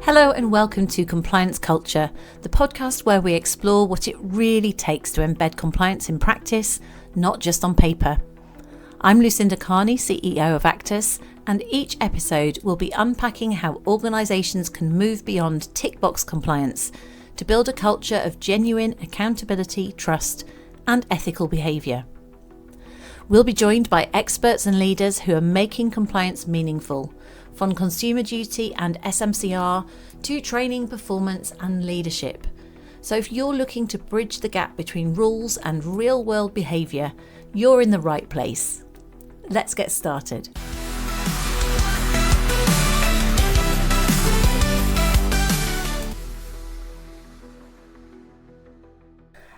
Hello and welcome to Compliance Culture, the podcast where we explore what it really takes to embed compliance in practice, not just on paper. I'm Lucinda Carney, CEO of Actus, and each episode will be unpacking how organisations can move beyond tick box compliance to build a culture of genuine accountability, trust, and ethical behaviour. We'll be joined by experts and leaders who are making compliance meaningful, from consumer duty and SMCR to training, performance and leadership. So if you're looking to bridge the gap between rules and real-world behaviour, you're in the right place. Let's get started.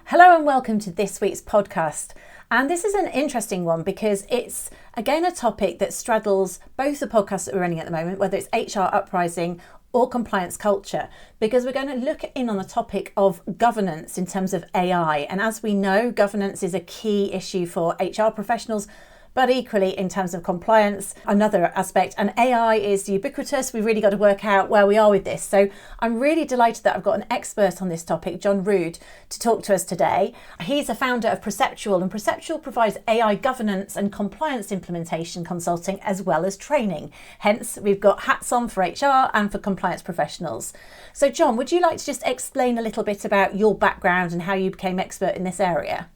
Hello and welcome to this week's podcast. And this is an interesting one because it's, again, a topic that straddles both the podcasts that we're running at the moment, whether it's HR Uprising or compliance culture, because we're going to look in on the topic of governance in terms of AI. And as we know, governance is a key issue for HR professionals, but equally in terms of compliance, another aspect. And AI is ubiquitous. We've really got to work out where we are with this. So I'm really delighted that I've got an expert on this topic, John Rood, to talk to us today. He's a founder of Perceptual, and Perceptual provides AI governance and compliance implementation consulting as well as training. Hence, we've got hats on for HR and for compliance professionals. So John, would you like to just explain a little bit about your background and how you became expert in this area?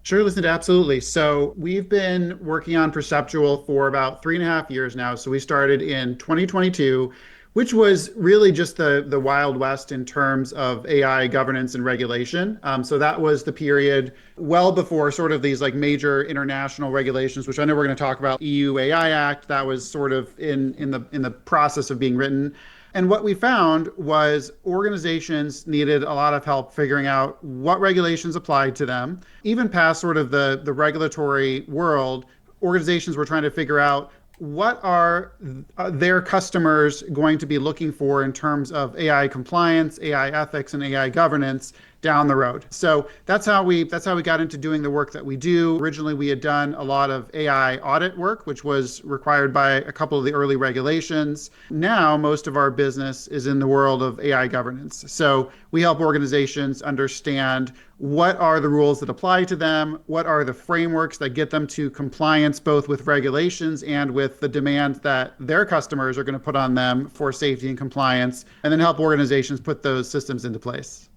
Sure, Lucinda, absolutely. So we've been working on Perceptual for about 3.5 years now. So we started in 2022, which was really just the Wild West in terms of AI governance and regulation. So that was the period well before sort of these like major international regulations, which I know we're going to talk about. EU AI Act, that was sort of in the process of being written. And what we found was organizations needed a lot of help figuring out what regulations applied to them. Even past sort of the regulatory world, organizations were trying to figure out what are their customers going to be looking for in terms of AI compliance, AI ethics, and AI governance down the road. So that's how we got into doing the work that we do. Originally, we had done a lot of AI audit work, which was required by a couple of the early regulations. Now, most of our business is in the world of AI governance. So we help organizations understand what are the rules that apply to them, what are the frameworks that get them to compliance, both with regulations and with the demands that their customers are going to put on them for safety and compliance, and then help organizations put those systems into place.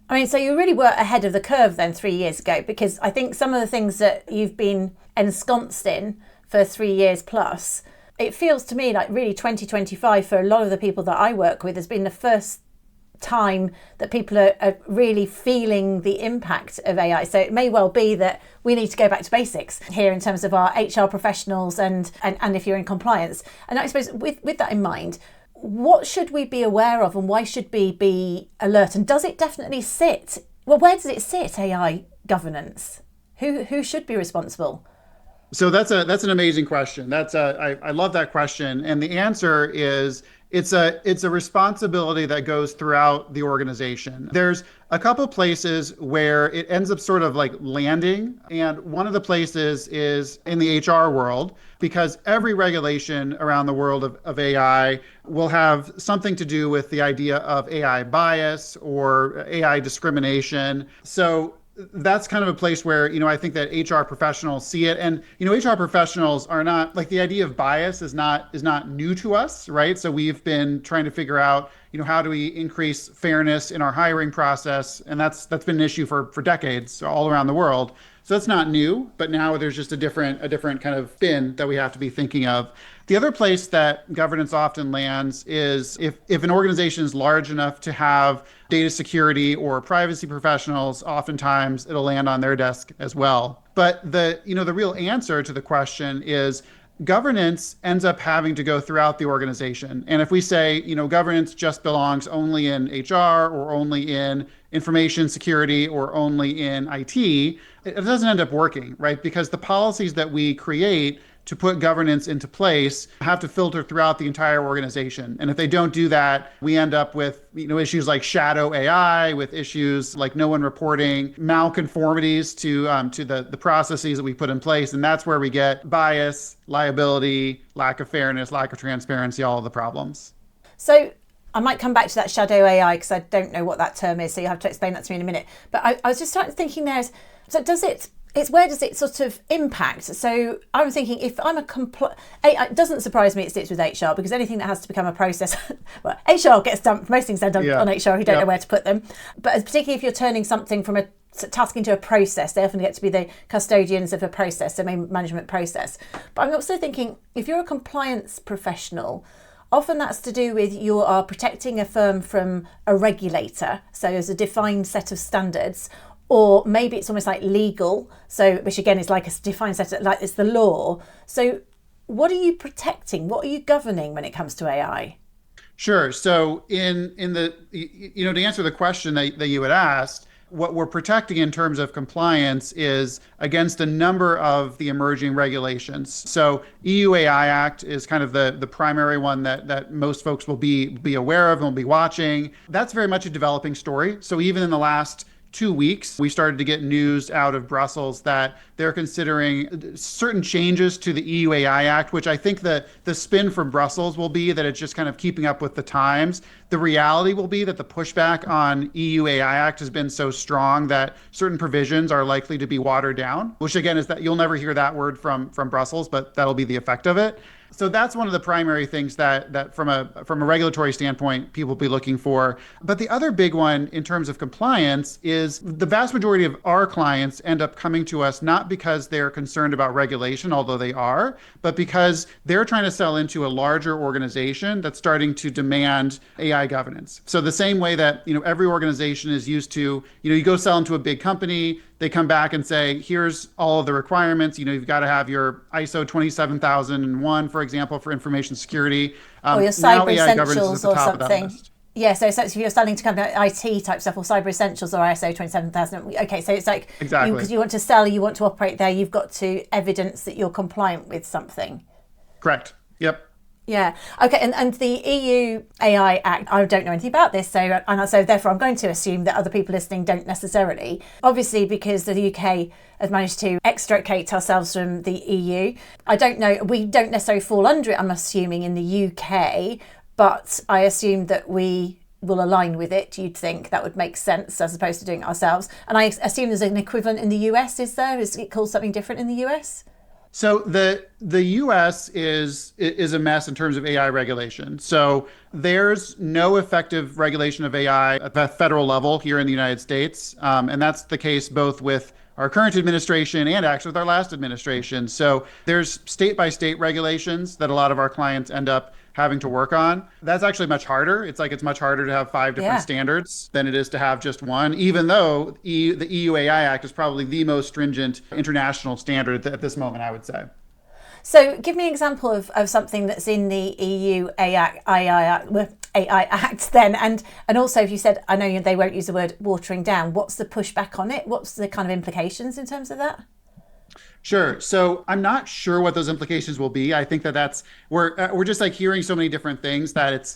I mean, so you really were ahead of the curve then 3 years ago, because I think some of the things that you've been ensconced in for 3 years plus, it feels to me like really 2025 for a lot of the people that I work with has been the first time that people are really feeling the impact of AI. So it may well be that we need to go back to basics here in terms of our HR professionals and if you're in compliance. And I suppose with that in mind, what should we be aware of and why should we be alert? And does it definitely sit? Well, where does it sit, AI governance? Who should be responsible? So that's an amazing question. I love that question. And the answer is it's a responsibility that goes throughout the organization. There's a couple places where it ends up sort of like landing. And one of the places is in the HR world, because every regulation around the world of AI will have something to do with the idea of AI bias or AI discrimination. So that's kind of a place where, I think that HR professionals see it. And, HR professionals are not, like, the idea of bias is not new to us, right? So we've been trying to figure out, how do we increase fairness in our hiring process? And that's been an issue for decades all around the world. So that's not new, but now there's just a different kind of spin that we have to be thinking of. The other place that governance often lands is if an organization is large enough to have data security or privacy professionals, oftentimes it'll land on their desk as well. But the real answer to the question is governance ends up having to go throughout the organization. And if we say, governance just belongs only in HR or only in information security or only in IT, it doesn't end up working, right? Because the policies that we create to put governance into place have to filter throughout the entire organization. And if they don't do that, we end up with issues like shadow AI, with issues like no one reporting malconformities to the processes that we put in place. And that's where we get bias, liability, lack of fairness, lack of transparency, all of the problems. So I might come back to that shadow AI because I don't know what that term is, so you have to explain that to me in a minute. But I was just thinking so where does it sort of impact? So I'm thinking if I'm it doesn't surprise me it sits with HR, because anything that has to become a process, well, HR gets done, most things are done on HR who don't know where to put them. But particularly if you're turning something from a task into a process, they often get to be the custodians of a process, a management process. But I'm also thinking if you're a compliance professional, often that's to do with you are protecting a firm from a regulator, so there's a defined set of standards, or maybe it's almost like legal, so which again is like a defined set of, like it's the law. So what are you protecting? What are you governing when it comes to AI? Sure. So in the, to answer the question that you had asked, what we're protecting in terms of compliance is against a number of the emerging regulations. So EU AI Act is kind of the primary one that most folks will be aware of and will be watching. That's very much a developing story. So even in the last 2 weeks, we started to get news out of Brussels that they're considering certain changes to the EU AI Act, which I think the spin from Brussels will be that it's just kind of keeping up with the times. The reality will be that the pushback on EU AI Act has been so strong that certain provisions are likely to be watered down, which again is that you'll never hear that word from Brussels, but that'll be the effect of it. So that's one of the primary things that from a regulatory standpoint, people will be looking for. But the other big one in terms of compliance is the vast majority of our clients end up coming to us not because they're concerned about regulation, although they are, but because they're trying to sell into a larger organization that's starting to demand AI governance. So the same way that, every organization is used to, you go sell into a big company, they come back and say, here's all of the requirements. You've got to have your ISO 27001, for example, for information security. Or your cyber essentials or something. Yeah, so if you're selling to company IT type stuff or cyber essentials or ISO 27000, okay, so it's like, exactly, because you want to sell, you want to operate there, you've got to evidence that you're compliant with something. Correct. Yep. Yeah. Okay. And the EU AI Act, I don't know anything about this, so therefore I'm going to assume that other people listening don't necessarily. Obviously, because the UK has managed to extricate ourselves from the EU. I don't know. We don't necessarily fall under it, I'm assuming, in the UK, but I assume that we will align with it. You'd think that would make sense as opposed to doing it ourselves. And I assume there's an equivalent in the US, is there? Is it called something different in the US? So the U.S. is a mess in terms of AI regulation. So there's no effective regulation of AI at the federal level here in the United States. And that's the case both with our current administration and actually with our last administration. So there's state by state regulations that a lot of our clients end up having to work on. That's actually much harder. It's much harder to have 5 different standards than it is to have just one, even though the EU AI Act is probably the most stringent international standard at this moment, I would say. So give me an example of something that's in the EU AI Act then. And also, if you said, I know they won't use the word watering down, what's the pushback on it? What's the kind of implications in terms of that? Sure. So I'm not sure what those implications will be. I think we're just hearing so many different things that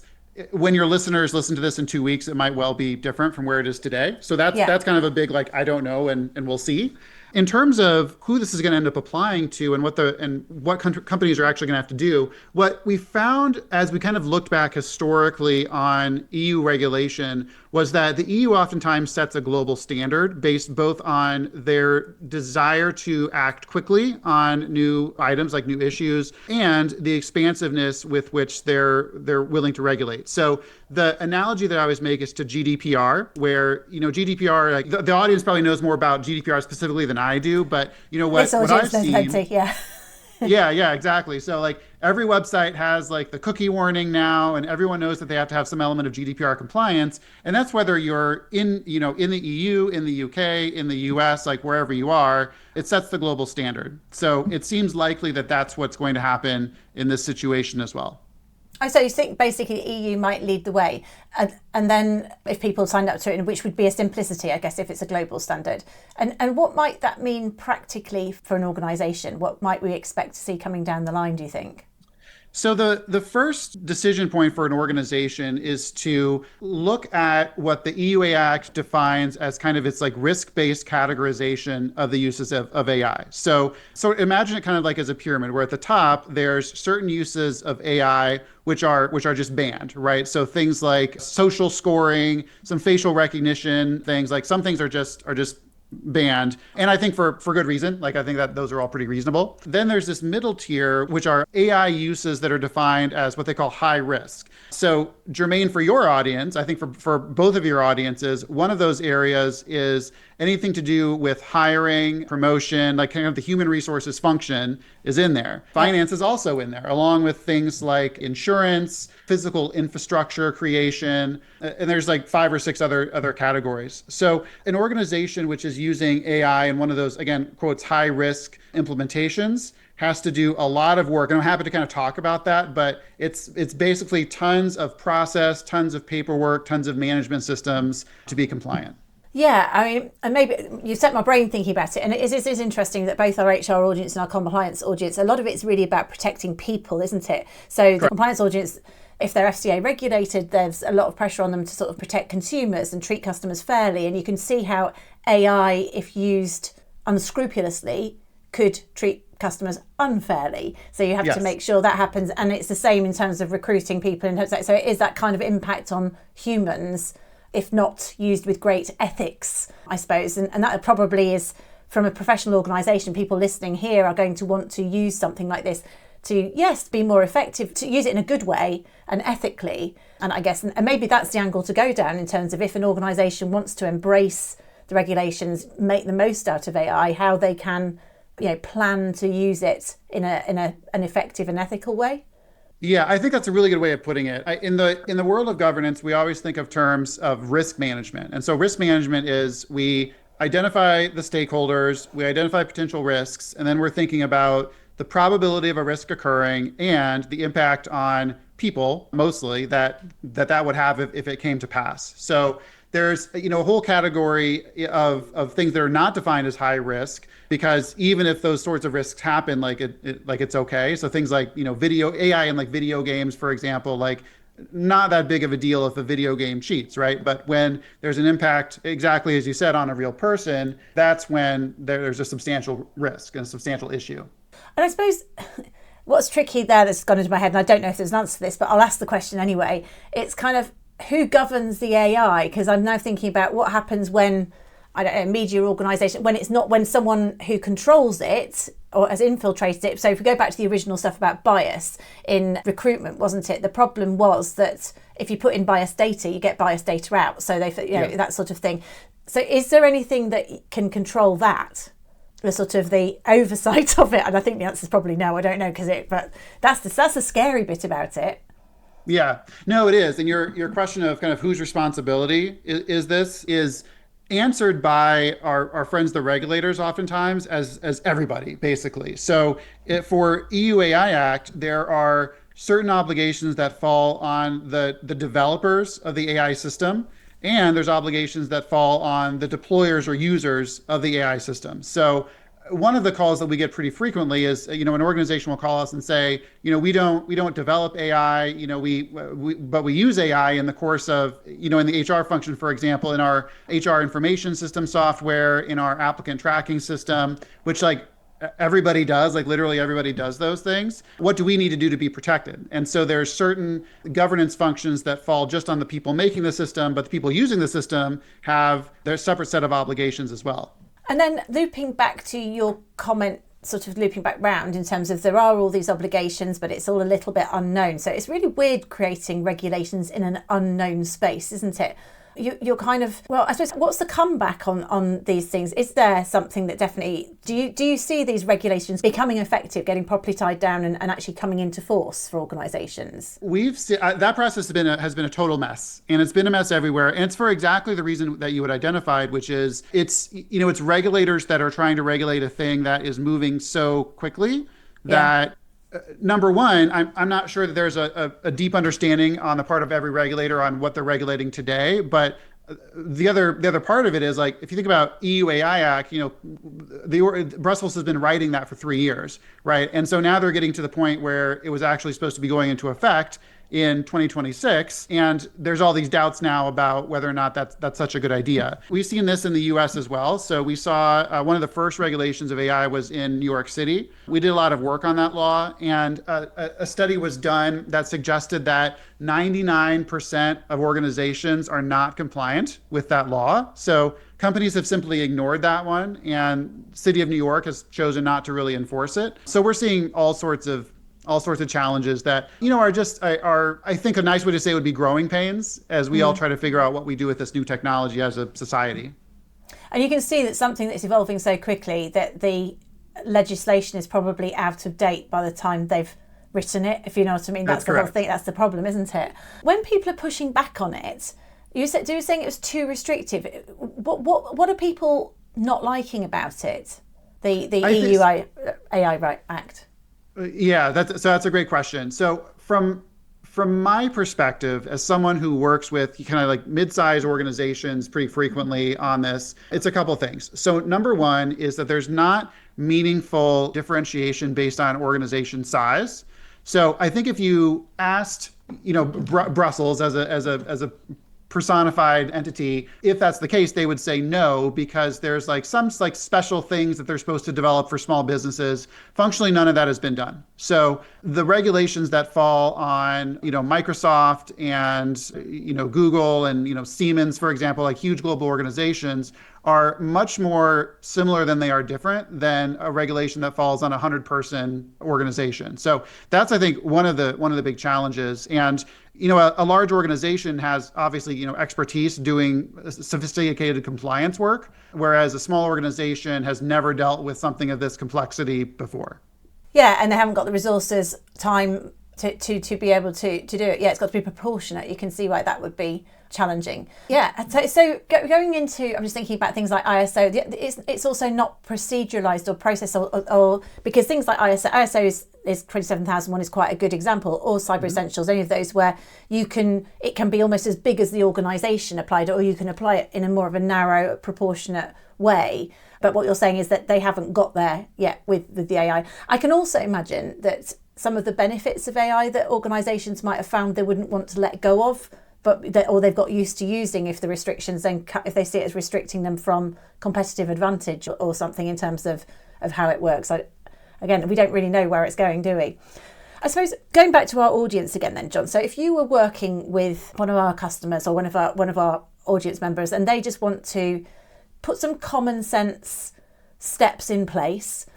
when your listeners listen to this in 2 weeks, it might well be different from where it is today. So that's kind of a big I don't know, and we'll see. In terms of who this is going to end up applying to and what companies are actually going to have to do, what we found as we kind of looked back historically on EU regulation was that the EU oftentimes sets a global standard based both on their desire to act quickly on new items like new issues and the expansiveness with which they're willing to regulate. So the analogy that I always make is to GDPR, where GDPR, the audience probably knows more about GDPR specifically than I do, but what I've seen. Yeah, exactly. So every website has the cookie warning now, and everyone knows that they have to have some element of GDPR compliance. And that's whether you're in the EU, in the UK, in the US, wherever you are, it sets the global standard. So it seems likely that that's what's going to happen in this situation as well. Oh, so you think basically the EU might lead the way, and then if people signed up to it, which would be a simplicity, I guess, if it's a global standard. And what might that mean practically for an organisation? What might we expect to see coming down the line, do you think? So the first decision point for an organization is to look at what the EUA Act defines as kind of its like risk-based categorization of the uses of AI. So imagine it kind of like as a pyramid, where at the top there's certain uses of AI which are just banned, right? So things like social scoring, some facial recognition things, like some things are just banned. And I think for good reason. Like I think that those are all pretty reasonable. Then there's this middle tier, which are AI uses that are defined as what they call high risk. So germane for your audience, I think for both of your audiences, one of those areas is anything to do with hiring, promotion, like kind of the human resources function is in there. Finance is also in there, along with things like insurance, physical infrastructure creation, and there's like 5 or 6 other categories. So an organization which is using AI in one of those, again, quotes, high risk implementations has to do a lot of work. And I'm happy to kind of talk about that, but it's basically tons of process, tons of paperwork, tons of management systems to be compliant. Yeah, I mean, and maybe you set my brain thinking about it. And it is interesting that both our HR audience and our compliance audience, a lot of it's really about protecting people, isn't it? So the compliance audience, if they're FCA regulated, there's a lot of pressure on them to sort of protect consumers and treat customers fairly. And you can see how AI, if used unscrupulously, could treat customers unfairly. So you have to make sure that happens. And it's the same in terms of recruiting people. So it is that kind of impact on humans, if not used with great ethics, I suppose. And that probably is, from a professional organisation, people listening here are going to want to use something like this to, yes, be more effective, to use it in a good way and ethically. And I guess, and maybe that's the angle to go down in terms of if an organisation wants to embrace the regulations, make the most out of AI, how they can, plan to use it in an effective and ethical way. Yeah, I think that's a really good way of putting it. In the world of governance, we always think of terms of risk management. And so risk management is we identify the stakeholders, we identify potential risks, and then we're thinking about the probability of a risk occurring and the impact on people, mostly, that would have if it came to pass. So there's a whole category of things that are not defined as high risk, because even if those sorts of risks happen, like it's okay. So things like video AI and like video games, for example, like not that big of a deal if a video game cheats, right? But when there's an impact, exactly as you said, on a real person, that's when there's a substantial risk and a substantial issue. And I suppose what's tricky there that's gone into my head, and I don't know if there's an answer to this, but I'll ask the question anyway. It's kind of who governs the AI? Because I'm now thinking about what happens when, I don't know, a media organisation, when someone who controls it or has infiltrated it. So if we go back to the original stuff about bias in recruitment, wasn't it? The problem was that if you put in biased data, you get biased data out. So that sort of thing. So is there anything that can control that? The sort of the oversight of it? And I think the answer is probably no. I don't know, but that's the scary bit about it. Yeah, no, it is. And your question of kind of whose responsibility is answered by our friends, the regulators, oftentimes as everybody, basically. So for EUAI Act, there are certain obligations that fall on the developers of the AI system, and there's obligations that fall on the deployers or users of the AI system. So one of the calls that we get pretty frequently is, an organization will call us and say, we don't develop AI, but we use AI in the course of, in the HR function, for example, in our HR information system software, in our applicant tracking system, which like everybody does, like literally everybody does those things. What do we need to do to be protected? And so there's certain governance functions that fall just on the people making the system, but the people using the system have their separate set of obligations as well. And then looping back to your comment, sort of looping back round in terms of there are all these obligations, but it's all a little bit unknown. So it's really weird creating regulations in an unknown space, isn't it? You're kind of, well, I suppose, what's the comeback on these things? Is there something that definitely, do you see these regulations becoming effective, getting properly tied down and actually coming into force for organisations? We've seen, that process has been a total mess, and it's been a mess everywhere. And it's for exactly the reason that you had identified, which is it's regulators that are trying to regulate a thing that is moving so quickly that number one, I'm not sure that there's a deep understanding on the part of every regulator on what they're regulating today, but the other part of it is like, if you think about EU AI Act, Brussels has been writing that for 3 years, right? And so now they're getting to the point where it was actually supposed to be going into effect in 2026, and there's all these doubts now about whether or not that's such a good idea. We've seen this in the US as well. So we saw one of the first regulations of AI was in New York City. We did a lot of work on that law, and a study was done that suggested that 99% of organizations are not compliant with that law. So companies have simply ignored that one, and City of New York has chosen not to really enforce it. So we're seeing all sorts of challenges that, are I think a nice way to say it would be growing pains as we all try to figure out what we do with this new technology as a society. And you can see that something that's evolving so quickly that the legislation is probably out of date by the time they've written it, if you know what I mean. That's the whole thing. That's the problem, isn't it? When people are pushing back on it, you were saying it was too restrictive. What are people not liking about it? The EU AI Act. Yeah, that's a great question. So from my perspective, as someone who works with kind of like mid-sized organizations pretty frequently on this, it's a couple of things. So number one is that there's not meaningful differentiation based on organization size. So I think if you asked, Brussels as a personified entity, if that's the case, they would say no, because there's some special things that they're supposed to develop for small businesses. Functionally, none of that has been done. So the regulations that fall on, Microsoft and, Google and, Siemens, for example, like huge global organizations, are much more similar than they are different than a regulation that falls on a 100-person organization. So that's, I think, one of the big challenges. And a large organization has obviously expertise doing sophisticated compliance work, whereas a small organization has never dealt with something of this complexity before. Yeah, and they haven't got the resources, time to be able to do it. Yeah, it's got to be proportionate. You can see why that would be challenging. Yeah, so going into, I'm just thinking about things like ISO. It's also not proceduralized or processed, or because things like ISO is 27001 is quite a good example, or Cyber Essentials, any of those where it can be almost as big as the organization applied, or you can apply it in a more of a narrow, proportionate way. But what you're saying is that they haven't got there yet with the AI. I can also imagine that some of the benefits of AI that organizations might have found they wouldn't want to let go of, or they've got used to using, if the restrictions then, if they see it as restricting them from competitive advantage or something in terms of how it works. Again, we don't really know where it's going, do we? I suppose going back to our audience again then, John, so if you were working with one of our customers or one of our audience members and they just want to put some common sense steps in place,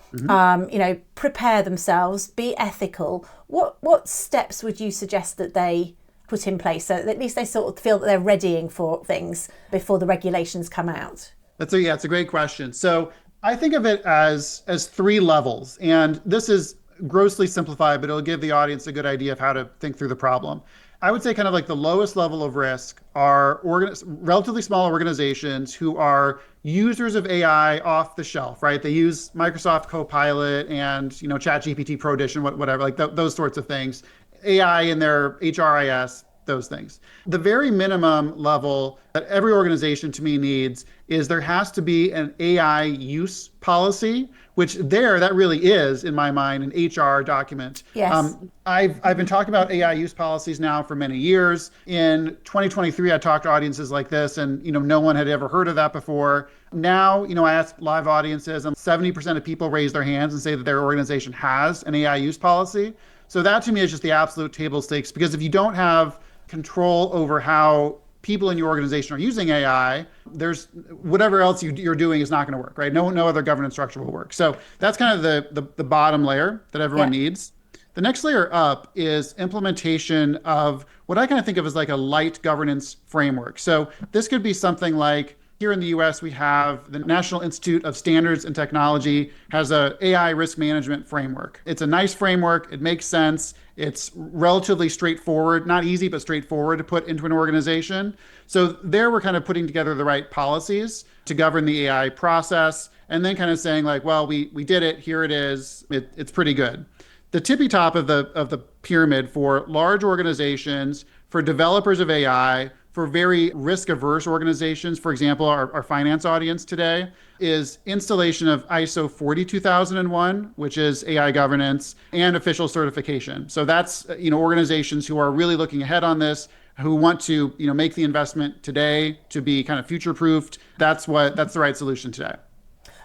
prepare themselves, be ethical, what steps would you suggest that they put in place so that at least they sort of feel that they're readying for things before the regulations come out? It's a great question. So I think of it as 3 levels, and this is grossly simplified, but it'll give the audience a good idea of how to think through the problem. I would say kind of like the lowest level of risk are relatively small organizations who are users of AI off the shelf, right? They use Microsoft Copilot and ChatGPT Pro Edition, whatever, like those sorts of things. AI in their HRIS, those things. The very minimum level that every organization to me needs is there has to be an AI use policy, which that really is, in my mind, an HR document. Yes. I've been talking about AI use policies now for many years. In 2023, I talked to audiences like this, and no one had ever heard of that before. Now, I ask live audiences, and 70% of people raise their hands and say that their organization has an AI use policy. So that to me is just the absolute table stakes, because if you don't have control over how people in your organization are using AI, there's whatever else you're doing is not going to work, right? No other governance structure will work. So that's kind of the bottom layer that everyone needs. The next layer up is implementation of what I kind of think of as like a light governance framework. So this could be something like, here in the US, we have the National Institute of Standards and Technology has a AI risk management framework. It's a nice framework. It makes sense. It's relatively straightforward, not easy, but straightforward to put into an organization. So there we're kind of putting together the right policies to govern the AI process, and then kind of saying like, well, we did it, here it is, it's pretty good. The tippy top of the pyramid for large organizations, for developers of AI, for very risk-averse organizations, for example, our finance audience today, is installation of ISO 42001, which is AI governance, and official certification. So that's, organizations who are really looking ahead on this, who want to, make the investment today to be kind of future-proofed. That's the right solution today.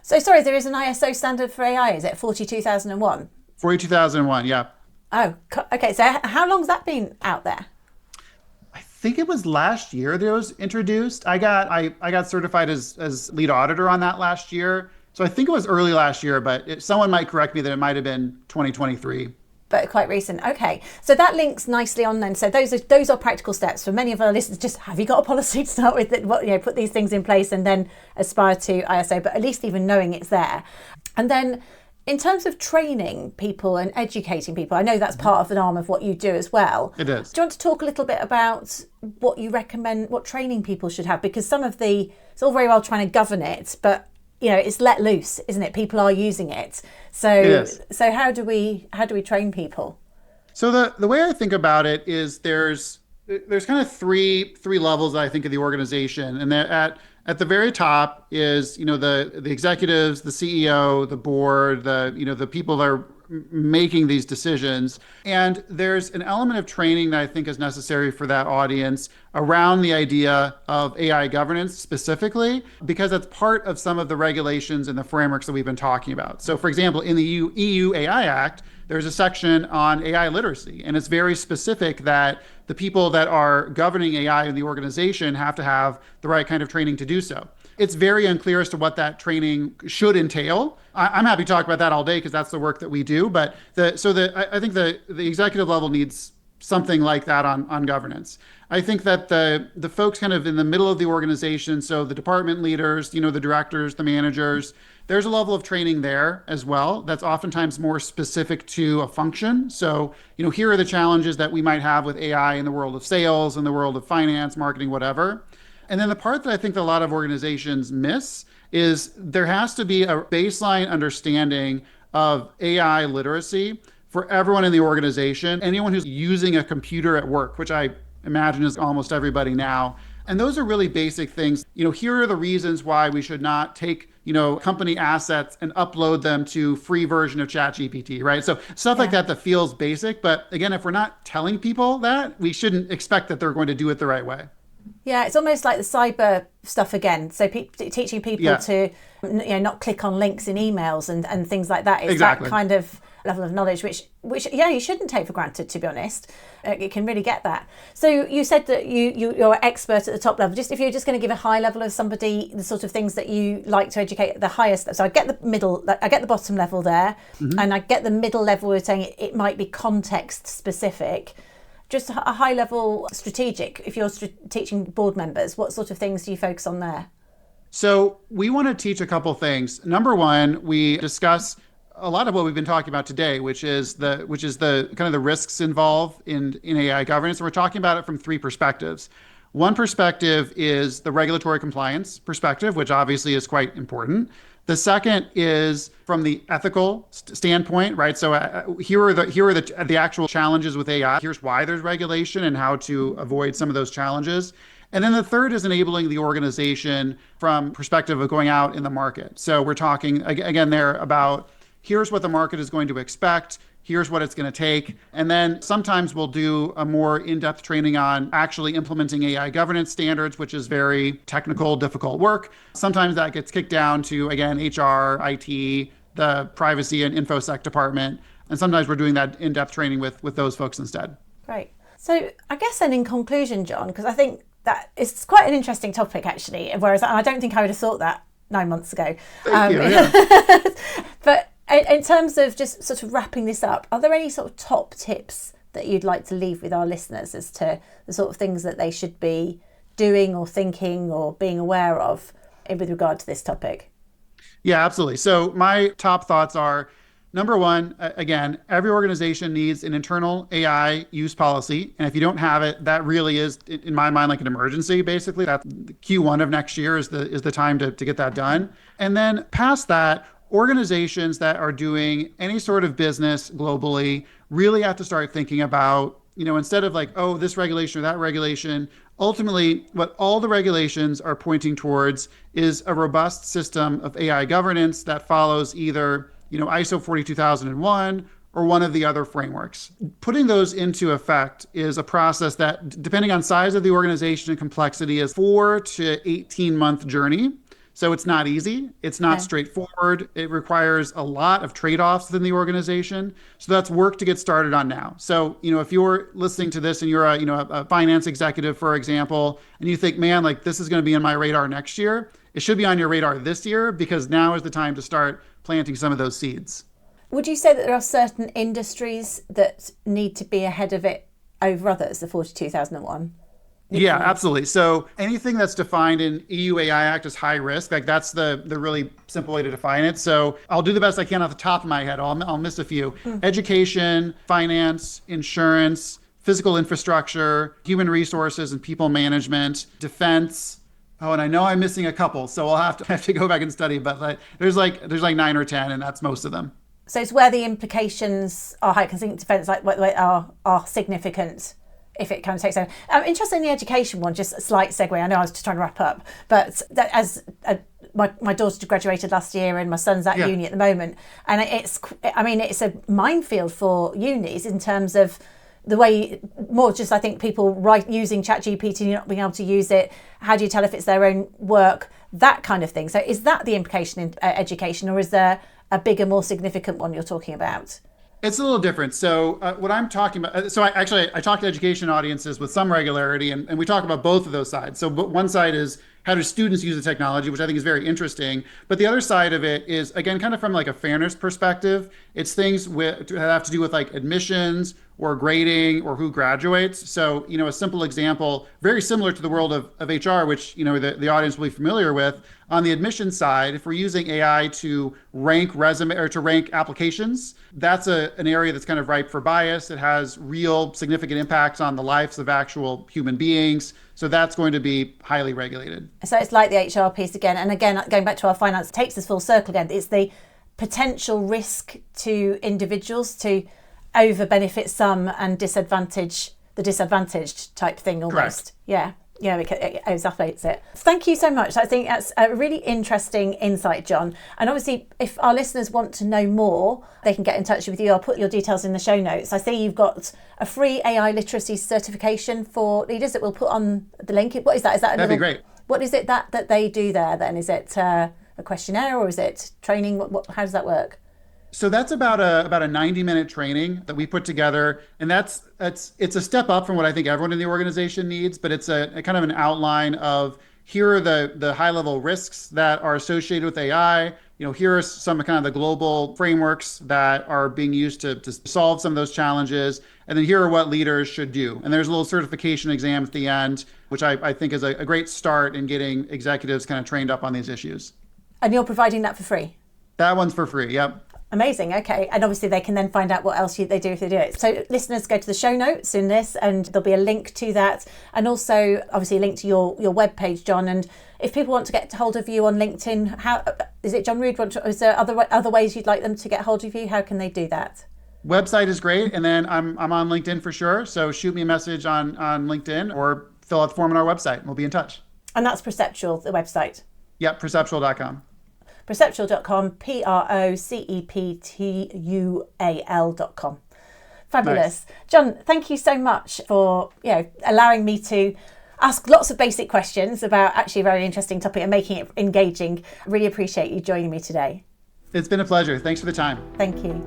So sorry, there is an ISO standard for AI, is it 42001? 42001, yeah. Oh, okay. So how long's that been out there? I think it was last year that it was introduced. I got certified as lead auditor on that last year. So I think it was early last year, but someone might correct me that it might have been 2023. But quite recent. Okay. So that links nicely on then. So those are practical steps for many of our listeners. Just have you got a policy to start with that, put these things in place and then aspire to ISO, but at least even knowing it's there. And then in terms of training people and educating people, I know that's part of an arm of what you do as well. It is. Do you want to talk a little bit about what you recommend, what training people should have? Because it's all very well trying to govern it, but it's let loose, isn't it? People are using it. So it is. So how do we train people? So the way I think about it is there's kind of three levels that I think of the organization, and at the very top is the executives, the CEO, the board, the people that are making these decisions. And there's an element of training that I think is necessary for that audience around the idea of AI governance specifically, because that's part of some of the regulations and the frameworks that we've been talking about. So for example, in the EU AI Act, there's a section on AI literacy, and it's very specific that the people that are governing AI in the organization have to have the right kind of training to do so. It's very unclear as to what that training should entail. I'm happy to talk about that all day because that's the work that we do. But I think the executive level needs something like that on governance. I think that the folks kind of in the middle of the organization, so the department leaders, the directors, the managers, there's a level of training there as well that's oftentimes more specific to a function. So, here are the challenges that we might have with AI in the world of sales, in the world of finance, marketing, whatever. And then the part that I think that a lot of organizations miss is there has to be a baseline understanding of AI literacy for everyone in the organization, anyone who's using a computer at work, which I imagine is almost everybody now. And those are really basic things. Here are the reasons why we should not take, company assets and upload them to free version of ChatGPT, right? So stuff like that feels basic. But again, if we're not telling people that, we shouldn't expect that they're going to do it the right way. Yeah, it's almost like the cyber stuff again. So teaching people to not click on links in emails and things like that is exactly that kind of level of knowledge, which you shouldn't take for granted, to be honest. You can really get that. So you said that you're an expert at the top level. Just if you're just going to give a high level of somebody, the sort of things that you like to educate at the highest. So I get the middle, I get the bottom level there, and I get the middle level with saying it might be context specific. Just a high level strategic, if you're teaching board members, what sort of things do you focus on there? So we want to teach a couple things. Number one, we discuss a lot of what we've been talking about today, which is the kind of the risks involved in AI governance. And we're talking about it from three perspectives. One perspective is the regulatory compliance perspective, which obviously is quite important. The second is from the ethical standpoint, right? So here are the actual challenges with AI. Here's why there's regulation and how to avoid some of those challenges. And then the third is enabling the organization from perspective of going out in the market. So we're talking again there about here's what the market is going to expect. Here's what it's going to take. And then sometimes we'll do a more in-depth training on actually implementing AI governance standards, which is very technical, difficult work. Sometimes that gets kicked down to, again, HR, IT, the privacy and InfoSec department. And sometimes we're doing that in-depth training with those folks instead. Great. So I guess then in conclusion, John, because I think that it's quite an interesting topic, actually, whereas I don't think I would have thought that 9 months ago. Thank you, yeah. But in terms of just sort of wrapping this up, are there any sort of top tips that you'd like to leave with our listeners as to the sort of things that they should be doing or thinking or being aware of with regard to this topic? Yeah, absolutely. So my top thoughts are, number one, again, every organization needs an internal AI use policy. And if you don't have it, that really is, in my mind, like an emergency, basically. That's Q1 of next year is the time to get that done. And then past that, organizations that are doing any sort of business globally really have to start thinking about, instead of like, oh, this regulation or that regulation, ultimately, what all the regulations are pointing towards is a robust system of AI governance that follows either, ISO 42001 or one of the other frameworks. Putting those into effect is a process that, depending on size of the organization and complexity, is 4 to 18-month journey. So it's not easy. It's not straightforward. It requires a lot of trade-offs within the organization. So that's work to get started on now. So, if you're listening to this and you're a finance executive, for example, and you think, man, like this is going to be on my radar next year, it should be on your radar this year, because now is the time to start planting some of those seeds. Would you say that there are certain industries that need to be ahead of it over others, the 42001? Yeah, absolutely. So anything that's defined in EU AI Act as high risk, like that's the really simple way to define it. So I'll do the best I can off the top of my head. I'll miss a few. Education, finance, insurance, physical infrastructure, human resources and people management, defense. Oh, and I know I'm missing a couple, so I'll have to go back and study. But there's like 9 or 10, and that's most of them. So it's where the implications are high, because I think defense are significant. If it kind of takes over. I'm interested in the education one, just a slight segue. I know I was just trying to wrap up, but my daughter graduated last year and my son's at uni at the moment. And it's a minefield for unis in terms of the way, more just I think people using ChatGPT, not being able to use it. How do you tell if it's their own work? That kind of thing. So is that the implication in education, or is there a bigger, more significant one you're talking about? It's a little different. So what I'm talking about, so I talk to education audiences with some regularity, and we talk about both of those sides. So one side is how do students use the technology, which I think is very interesting. But the other side of it is, again, kind of from like a fairness perspective. It's things that have to do with like admissions or grading or who graduates. So, a simple example, very similar to the world of HR, which, the audience will be familiar with. On the admission side, if we're using AI to rank resume or to rank applications, that's an area that's kind of ripe for bias. It has real significant impacts on the lives of actual human beings. So that's going to be highly regulated. So it's like the HR piece again. And again, going back to our finance, takes us full circle again. It's the potential risk to individuals to over benefit some and disadvantage the disadvantaged type thing almost. Correct. Yeah, it exacerbates it. Thank you so much. I think that's a really interesting insight, John. And obviously, if our listeners want to know more, they can get in touch with you. I'll put your details in the show notes. I see you've got a free AI literacy certification for leaders that we'll put on the link. What is that? Is that That'd be great. What is it that they do there then? Is it a questionnaire or is it training? How does that work? So that's about a 90-minute training that we put together, and it's a step up from what I think everyone in the organization needs, but it's a kind of an outline of here are the high-level risks that are associated with AI. Here are some kind of the global frameworks that are being used to solve some of those challenges, and then here are what leaders should do. And there's a little certification exam at the end, which I think is a great start in getting executives kind of trained up on these issues. And you're providing that for free? That one's for free, yep. Amazing. Okay. And obviously they can then find out what else they do if they do it. So listeners, go to the show notes in this and there'll be a link to that. And also obviously a link to your webpage, John. And if people want to get hold of you on LinkedIn, how is it John Rood? Is there other ways you'd like them to get hold of you? How can they do that? Website is great. And then I'm on LinkedIn for sure. So shoot me a message on LinkedIn or fill out the form on our website. We'll be in touch. And that's Perceptual, the website. Yep. Perceptual.com. Perceptual.com, Perceptual.com. Fabulous. Nice. John, thank you so much for allowing me to ask lots of basic questions about actually a very interesting topic and making it engaging. Really appreciate you joining me today. It's been a pleasure. Thanks for the time. Thank you.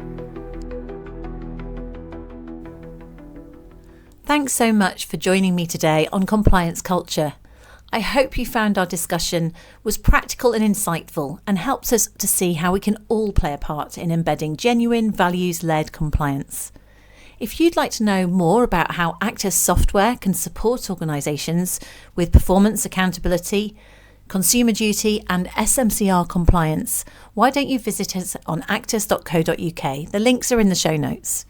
Thanks so much for joining me today on Compliance Culture. I hope you found our discussion was practical and insightful and helps us to see how we can all play a part in embedding genuine values-led compliance. If you'd like to know more about how Actus software can support organisations with performance accountability, consumer duty and SMCR compliance, why don't you visit us on actus.co.uk? The links are in the show notes.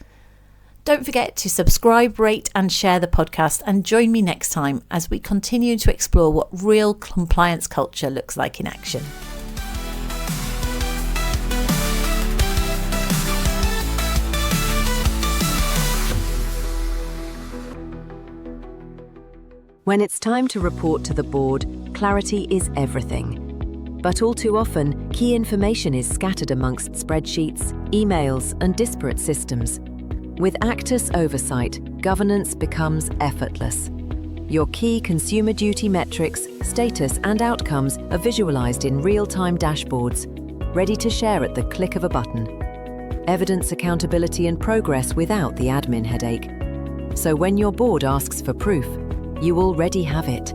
Don't forget to subscribe, rate and share the podcast and join me next time as we continue to explore what real compliance culture looks like in action. When it's time to report to the board, clarity is everything. But all too often, key information is scattered amongst spreadsheets, emails, and disparate systems. With Actus oversight, governance becomes effortless. Your key consumer duty metrics, status, and outcomes are visualized in real-time dashboards, ready to share at the click of a button. Evidence accountability and progress without the admin headache. So when your board asks for proof, you already have it.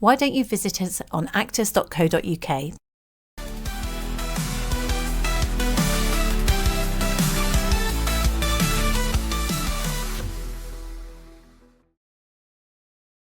Why don't you visit us on actus.co.uk